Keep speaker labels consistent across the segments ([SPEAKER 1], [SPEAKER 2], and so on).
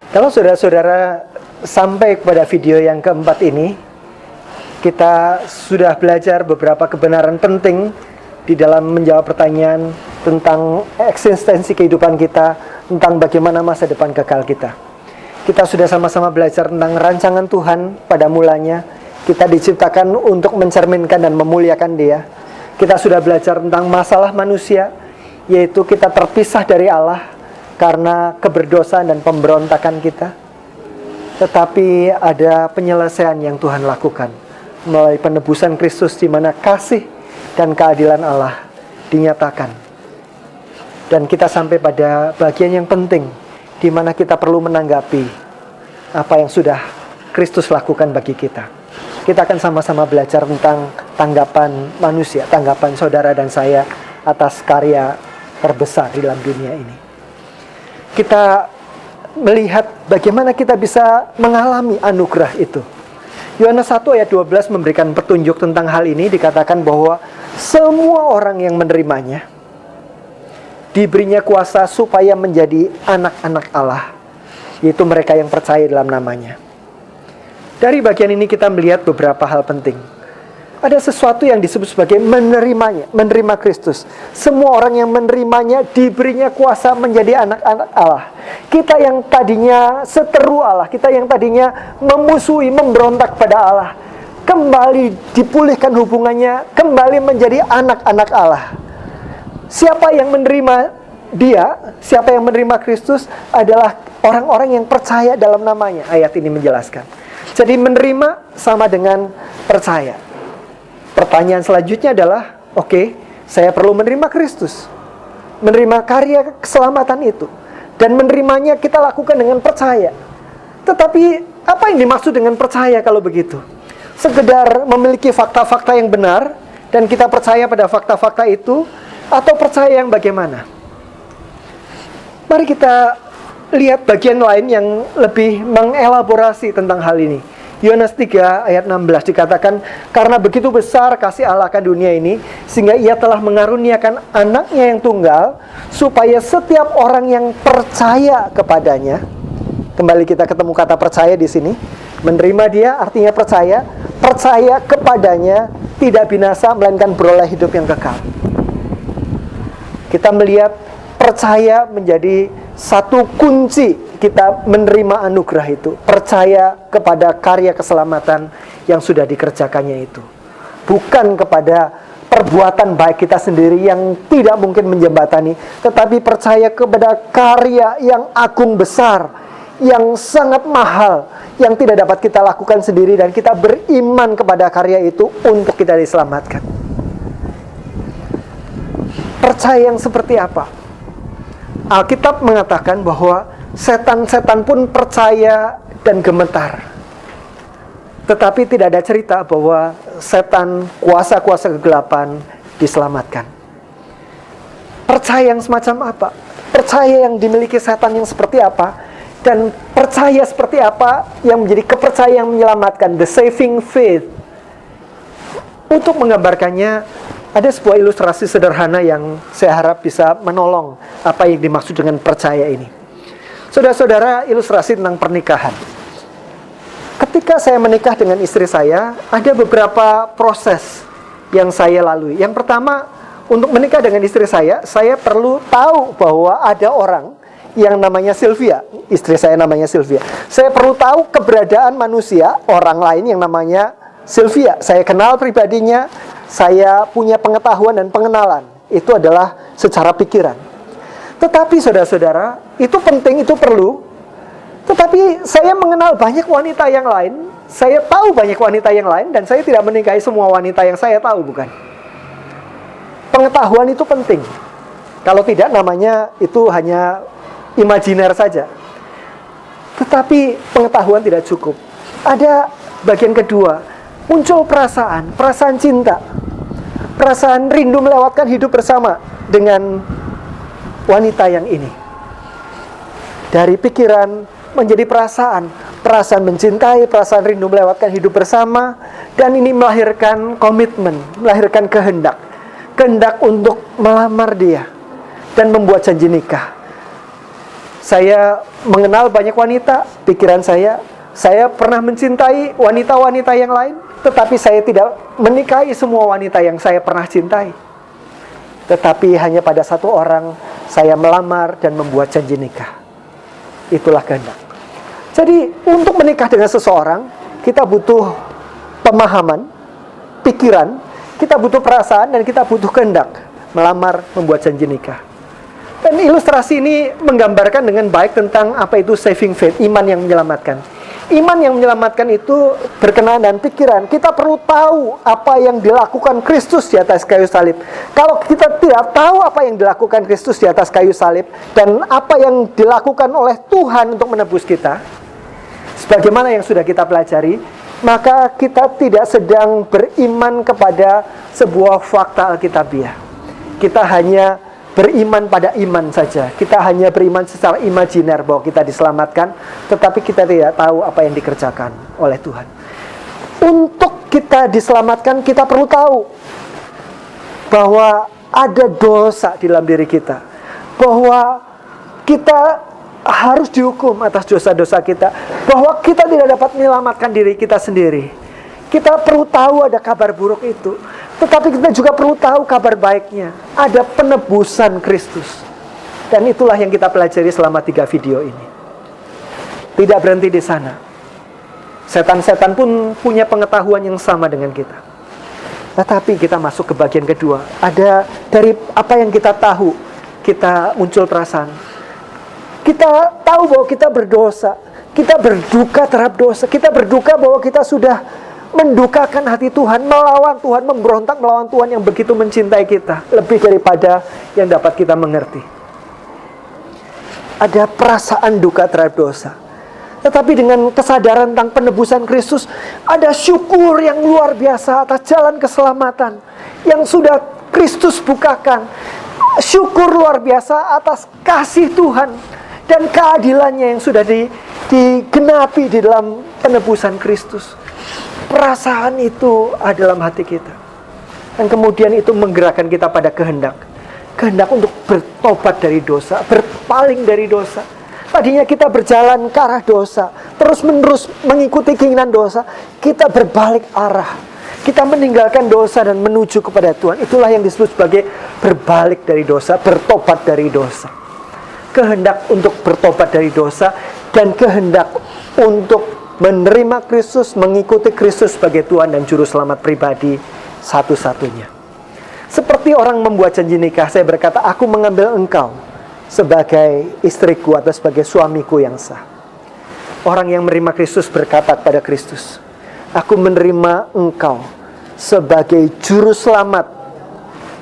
[SPEAKER 1] Kalau saudara-saudara sampai kepada video yang keempat ini, kita sudah belajar beberapa kebenaran penting di dalam menjawab pertanyaan tentang eksistensi kehidupan kita, tentang bagaimana masa depan kekal kita. Kita sudah sama-sama belajar tentang rancangan Tuhan pada mulanya. Kita diciptakan untuk mencerminkan dan memuliakan Dia. Kita sudah belajar tentang masalah manusia, yaitu kita terpisah dari Allah karena keberdosaan dan pemberontakan kita. Tetapi ada penyelesaian yang Tuhan lakukan melalui penebusan Kristus, di mana kasih dan keadilan Allah dinyatakan. Dan kita sampai pada bagian yang penting, di mana kita perlu menanggapi apa yang sudah Kristus lakukan bagi kita. Kita akan sama-sama belajar tentang tanggapan manusia, tanggapan saudara dan saya atas karya terbesar di dalam dunia ini. Kita melihat bagaimana kita bisa mengalami anugerah itu. Yohanes 1 ayat 12 memberikan petunjuk tentang hal ini. Dikatakan bahwa semua orang yang menerimanya diberinya kuasa supaya menjadi anak-anak Allah, yaitu mereka yang percaya dalam namanya. Dari bagian ini kita melihat beberapa hal penting. Ada sesuatu yang disebut sebagai menerimanya, menerima Kristus. Semua orang yang menerimanya diberinya kuasa menjadi anak-anak Allah. Kita yang tadinya seteru Allah, kita yang tadinya memusuhi, memberontak pada Allah, kembali dipulihkan hubungannya, kembali menjadi anak-anak Allah. Siapa yang menerima Dia, siapa yang menerima Kristus adalah orang-orang yang percaya dalam namanya. Ayat ini menjelaskan. Jadi menerima sama dengan percaya. Pertanyaan selanjutnya adalah, oke, saya perlu menerima Kristus, menerima karya keselamatan itu, dan menerimanya kita lakukan dengan percaya. Tetapi apa yang dimaksud dengan percaya kalau begitu? Sekedar memiliki fakta-fakta yang benar dan kita percaya pada fakta-fakta itu, atau percaya yang bagaimana? Mari kita lihat bagian lain yang lebih mengelaborasi tentang hal ini. Yohanes 3 ayat 16 dikatakan, karena begitu besar kasih Allah akan dunia ini, sehingga Ia telah mengaruniakan anaknya yang tunggal, supaya setiap orang yang percaya kepadanya, kembali kita ketemu kata percaya di sini, menerima Dia artinya percaya, percaya kepadanya tidak binasa melainkan beroleh hidup yang kekal. Kita melihat percaya menjadi satu kunci kita menerima anugerah itu. Percaya kepada karya keselamatan yang sudah dikerjakannya itu, bukan kepada perbuatan baik kita sendiri yang tidak mungkin menjembatani, tetapi percaya kepada karya yang agung besar, yang sangat mahal, yang tidak dapat kita lakukan sendiri, dan kita beriman kepada karya itu untuk kita diselamatkan. Percaya yang seperti apa? Alkitab mengatakan bahwa setan-setan pun percaya dan gemetar. Tetapi tidak ada cerita bahwa setan, kuasa-kuasa kegelapan diselamatkan. Percaya yang semacam apa? Percaya yang dimiliki setan yang seperti apa? Dan percaya seperti apa yang menjadi kepercayaan yang menyelamatkan, the saving faith. Untuk menggambarkannya, ada sebuah ilustrasi sederhana yang saya harap bisa menolong apa yang dimaksud dengan percaya ini. Saudara-saudara, ilustrasi tentang pernikahan. Ketika saya menikah dengan istri saya, ada beberapa proses yang saya lalui. Yang pertama, untuk menikah dengan istri saya perlu tahu bahwa ada orang yang namanya Sylvia. Istri saya namanya Sylvia. Saya perlu tahu keberadaan manusia, orang lain yang namanya Sylvia. Saya kenal pribadinya, saya punya pengetahuan dan pengenalan. Itu adalah secara pikiran. Tetapi saudara-saudara, itu penting, itu perlu. Tetapi saya mengenal banyak wanita yang lain, saya tahu banyak wanita yang lain, dan saya tidak menikahi semua wanita yang saya tahu, bukan? Pengetahuan itu penting. Kalau tidak, namanya itu hanya imajiner saja. Tetapi pengetahuan tidak cukup. Ada bagian kedua, muncul perasaan cinta, perasaan rindu melewatkan hidup bersama dengan wanita yang ini. Dari pikiran menjadi perasaan mencintai, perasaan rindu melewatkan hidup bersama, dan ini melahirkan komitmen, melahirkan kehendak untuk melamar dia dan membuat janji nikah. Saya mengenal banyak wanita, pikiran saya pernah mencintai wanita-wanita yang lain, tetapi saya tidak menikahi semua wanita yang saya pernah cintai. Tetapi hanya pada satu orang saya melamar dan membuat janji nikah. Itulah kehendak. Jadi untuk menikah dengan seseorang, kita butuh pemahaman, pikiran, kita butuh perasaan, dan kita butuh kehendak. Melamar, membuat janji nikah. Dan ilustrasi ini menggambarkan dengan baik tentang apa itu saving faith, iman yang menyelamatkan. Iman yang menyelamatkan itu berkenaan dengan pikiran. Kita perlu tahu apa yang dilakukan Kristus di atas kayu salib. Kalau kita tidak tahu apa yang dilakukan Kristus di atas kayu salib dan apa yang dilakukan oleh Tuhan untuk menebus kita, sebagaimana yang sudah kita pelajari, maka kita tidak sedang beriman kepada sebuah fakta Alkitabiah. Kita hanya beriman pada iman saja. Kita hanya beriman secara imajiner bahwa kita diselamatkan, tetapi kita tidak tahu apa yang dikerjakan oleh Tuhan. Untuk kita diselamatkan, kita perlu tahu bahwa ada dosa di dalam diri kita, bahwa kita harus dihukum atas dosa-dosa kita, bahwa kita tidak dapat menyelamatkan diri kita sendiri. Kita perlu tahu ada kabar buruk itu, tetapi kita juga perlu tahu kabar baiknya. Ada penebusan Kristus. Dan itulah yang kita pelajari selama 3 video ini. Tidak berhenti di sana. Setan-setan pun punya pengetahuan yang sama dengan kita. Tetapi kita masuk ke bagian kedua. Ada dari apa yang kita tahu, kita muncul perasaan. Kita tahu bahwa kita berdosa. Kita berduka terhadap dosa. Kita berduka bahwa kita sudah mendukakan hati Tuhan, melawan Tuhan, memberontak melawan Tuhan yang begitu mencintai kita, lebih daripada yang dapat kita mengerti. Ada perasaan duka terhadap dosa. Tetapi dengan kesadaran tentang penebusan Kristus, ada syukur yang luar biasa atas jalan keselamatan yang sudah Kristus bukakan. Syukur luar biasa atas kasih Tuhan dan keadilannya yang sudah digenapi di dalam penebusan Kristus. Perasaan itu ada dalam hati kita. Dan kemudian itu menggerakkan kita pada kehendak. Kehendak untuk bertobat dari dosa, berpaling dari dosa. Tadinya kita berjalan ke arah dosa, terus-menerus mengikuti keinginan dosa. Kita berbalik arah. Kita meninggalkan dosa dan menuju kepada Tuhan. Itulah yang disebut sebagai berbalik dari dosa, bertobat dari dosa. Kehendak untuk bertobat dari dosa dan kehendak untuk menerima Kristus, mengikuti Kristus sebagai Tuhan dan Juru Selamat pribadi satu-satunya. Seperti orang membuat janji nikah, saya berkata, aku mengambil engkau sebagai istriku atau sebagai suamiku yang sah. Orang yang menerima Kristus berkata kepada Kristus, aku menerima engkau sebagai Juru Selamat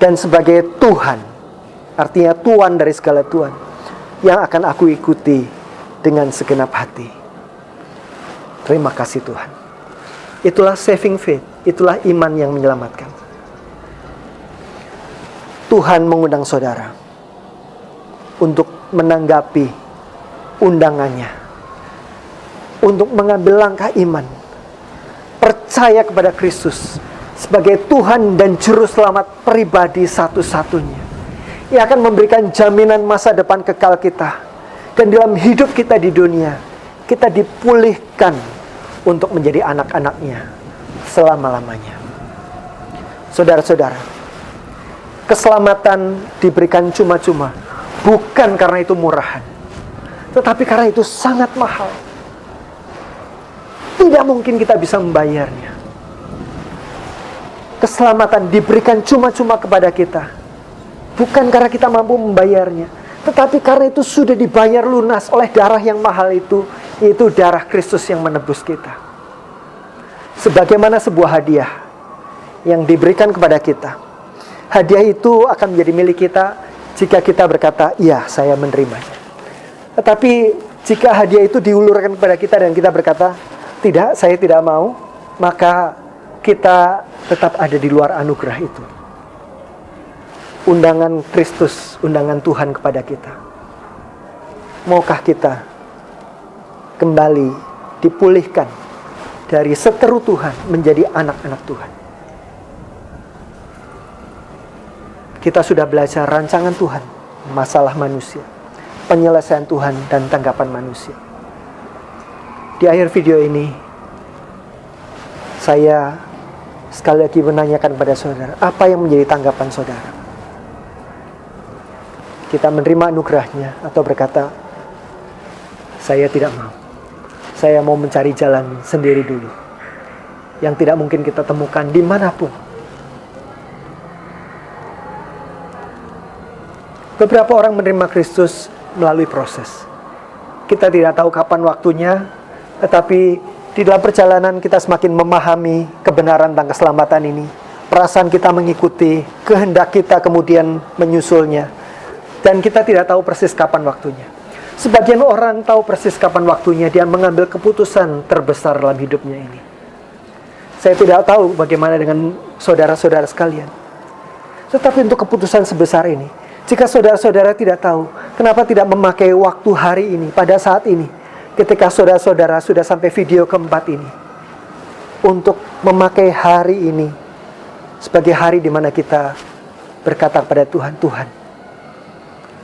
[SPEAKER 1] dan sebagai Tuhan. Artinya Tuhan dari segala Tuhan yang akan aku ikuti dengan segenap hati. Terima kasih Tuhan. Itulah saving faith. Itulah iman yang menyelamatkan. Tuhan mengundang saudara untuk menanggapi undangannya, untuk mengambil langkah iman, percaya kepada Kristus sebagai Tuhan dan Juru Selamat pribadi satu-satunya, yang akan memberikan jaminan masa depan kekal kita. Dan dalam hidup kita di dunia, kita dipulihkan untuk menjadi anak-anaknya selama-lamanya. Saudara-saudara, keselamatan diberikan cuma-cuma, bukan karena itu murahan, tetapi karena itu sangat mahal. Tidak mungkin kita bisa membayarnya. Keselamatan diberikan cuma-cuma kepada kita, bukan karena kita mampu membayarnya, tetapi karena itu sudah dibayar lunas oleh darah yang mahal itu, yaitu darah Kristus yang menebus kita. Sebagaimana sebuah hadiah yang diberikan kepada kita. Hadiah itu akan menjadi milik kita jika kita berkata, iya, saya menerimanya. Tetapi jika hadiah itu diulurkan kepada kita dan kita berkata, tidak, saya tidak mau, maka kita tetap ada di luar anugerah itu. Undangan Kristus, undangan Tuhan kepada kita. Maukah kita kembali dipulihkan dari seteru Tuhan menjadi anak-anak Tuhan? Kita sudah belajar rancangan Tuhan, masalah manusia. penyelesaian Tuhan dan tanggapan manusia. Di akhir video ini, saya sekali lagi menanyakan kepada saudara, apa yang menjadi tanggapan saudara? Kita menerima anugerahnya atau berkata, saya tidak mau. Saya mau mencari jalan sendiri dulu, yang tidak mungkin kita temukan dimanapun. Beberapa orang menerima Kristus melalui proses. Kita tidak tahu kapan waktunya, tetapi di dalam perjalanan kita semakin memahami kebenaran tentang keselamatan ini. Perasaan kita mengikuti, kehendak kita kemudian menyusulnya. Dan kita tidak tahu persis kapan waktunya. Sebagian orang tahu persis kapan waktunya dia mengambil keputusan terbesar dalam hidupnya ini. Saya tidak tahu bagaimana dengan saudara-saudara sekalian. Tetapi untuk keputusan sebesar ini, jika saudara-saudara tidak tahu, kenapa tidak memakai waktu hari ini, pada saat ini, ketika saudara-saudara sudah sampai video keempat ini, untuk memakai hari ini sebagai hari di mana kita berkata kepada Tuhan, Tuhan,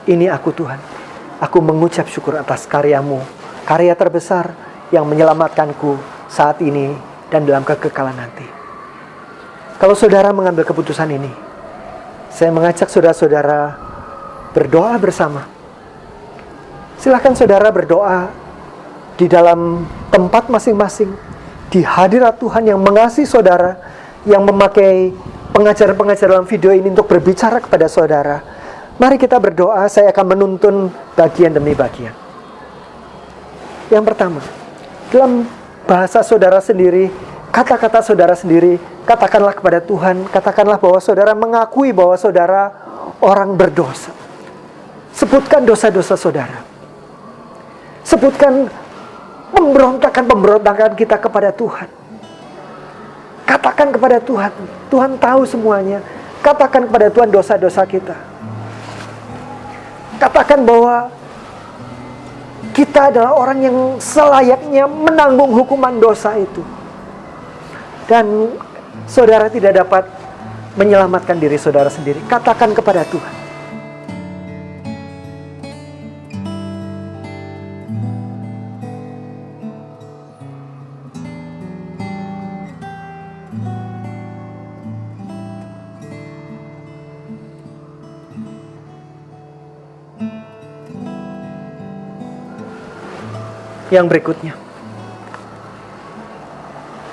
[SPEAKER 1] ini aku Tuhan. Aku mengucap syukur atas karyamu, karya terbesar yang menyelamatkanku saat ini dan dalam kekekalan nanti. Kalau saudara mengambil keputusan ini, saya mengajak saudara-saudara berdoa bersama. Silakan saudara berdoa di dalam tempat masing-masing, di hadirat Tuhan yang mengasihi saudara, yang memakai pengajar-pengajar dalam video ini untuk berbicara kepada saudara. Mari kita berdoa, saya akan menuntun bagian demi bagian. Yang pertama, dalam bahasa saudara sendiri, kata-kata saudara sendiri, katakanlah kepada Tuhan, katakanlah bahwa saudara mengakui bahwa saudara orang berdosa. Sebutkan dosa-dosa saudara. Sebutkan pemberontakan-pemberontakan kita kepada Tuhan. Katakan kepada Tuhan, Tuhan tahu semuanya. Katakan kepada Tuhan dosa-dosa kita. Katakan bahwa kita adalah orang yang selayaknya menanggung hukuman dosa itu. Dan saudara tidak dapat menyelamatkan diri saudara sendiri. Katakan kepada Tuhan. Yang berikutnya,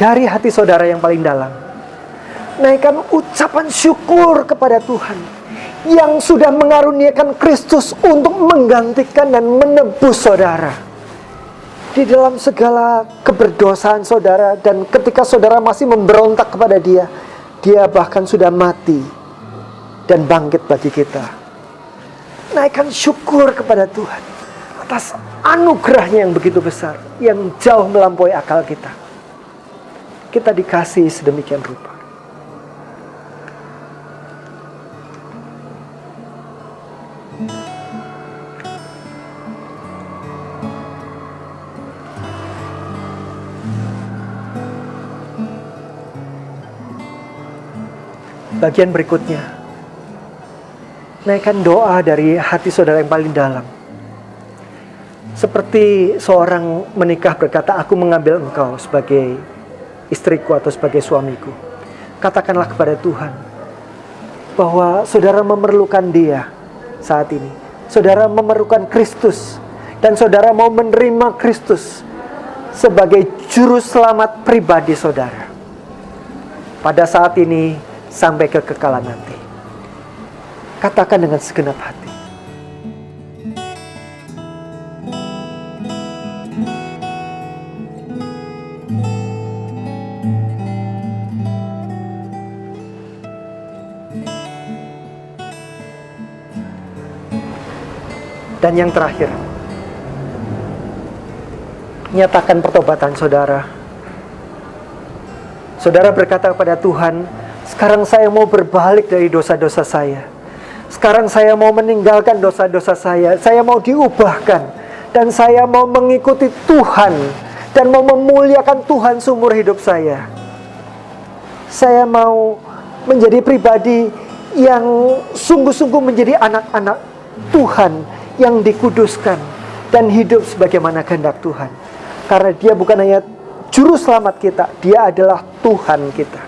[SPEAKER 1] dari hati saudara yang paling dalam, naikkan ucapan syukur kepada Tuhan yang sudah mengaruniakan Kristus untuk menggantikan dan menebus saudara di dalam segala keberdosaan saudara. Dan ketika saudara masih memberontak kepada Dia, Dia bahkan sudah mati dan bangkit bagi kita. Naikkan syukur kepada Tuhan atas anugerahnya yang begitu besar, yang jauh melampaui akal kita. Kita dikasihi sedemikian rupa. Bagian berikutnya, naikkan doa dari hati saudara yang paling dalam. Seperti seorang menikah berkata, aku mengambil engkau sebagai istriku atau sebagai suamiku. Katakanlah kepada Tuhan bahwa saudara memerlukan Dia saat ini. Saudara memerlukan Kristus. Dan saudara mau menerima Kristus sebagai juru selamat pribadi saudara. Pada saat ini sampai kekekalan nanti. Katakan dengan segenap hati. Dan yang terakhir, nyatakan pertobatan saudara. Saudara berkata kepada Tuhan, sekarang saya mau berbalik dari dosa-dosa saya. Sekarang saya mau meninggalkan dosa-dosa saya. Saya mau diubahkan. Dan saya mau mengikuti Tuhan. Dan mau memuliakan Tuhan seumur hidup saya. Saya mau menjadi pribadi yang sungguh-sungguh menjadi anak-anak Tuhan, yang dikuduskan dan hidup sebagaimana kehendak Tuhan. Karena Dia bukan hanya juru selamat kita, Dia adalah Tuhan kita.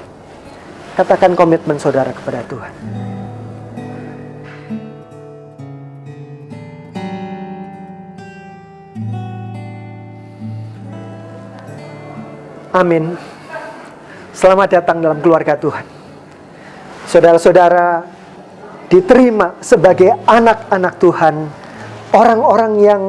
[SPEAKER 1] Katakan komitmen saudara kepada Tuhan. Amin. Selamat datang dalam keluarga Tuhan. Saudara-saudara diterima sebagai anak-anak Tuhan, orang-orang yang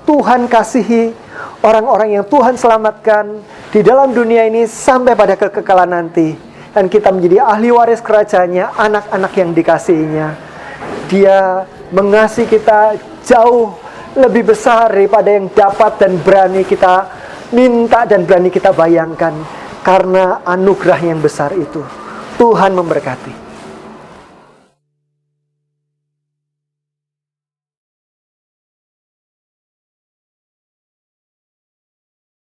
[SPEAKER 1] Tuhan kasihi, orang-orang yang Tuhan selamatkan di dalam dunia ini sampai pada kekekalan nanti. Dan kita menjadi ahli waris kerajaannya, anak-anak yang dikasihinya. Dia mengasihi kita jauh lebih besar daripada yang dapat dan berani kita minta dan berani kita bayangkan. Karena anugerah yang besar itu, Tuhan memberkati.